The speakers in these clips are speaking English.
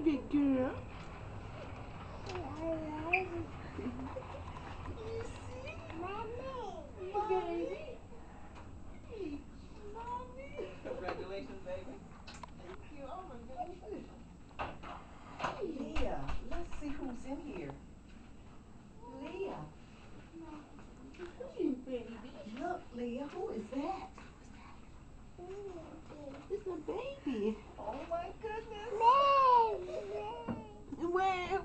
big girl. You see? Mommy. Baby. Hey, mommy. Congratulations, baby. Thank you. Oh my goodness. Leah, let's see who's in here. Leah. Hey, baby. Look, Leah, who is that? It's a baby. Oh my goodness. Where?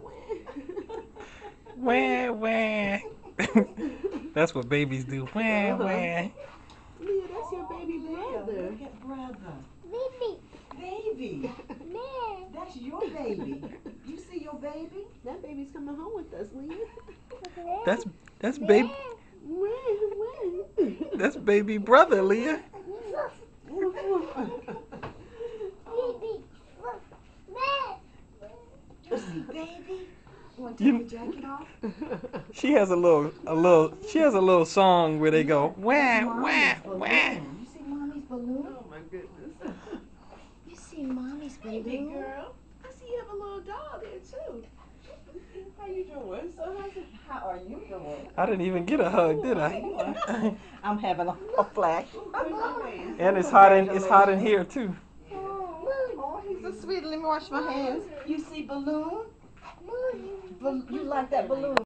Wah, wah. That's what babies do. Wah, wah. Leah, that's your baby brother. Look at brother. Baby. That's your baby. You see your baby? That baby's coming home with us, Leah. That's baby. When? That's baby brother, Leah. You see baby? You want to take your jacket off? She has a little song where they go wah wah wah. You see mommy's balloon? Oh my goodness. You see mommy's Hey, balloon? big girl. I see you have a little doll there too. How you doing? How are you doing? I didn't even get a hug, did I? I'm having a flash. And it's hot in here too. Oh, he's so sweet. Let me wash my hands. You see balloon? You like that balloon?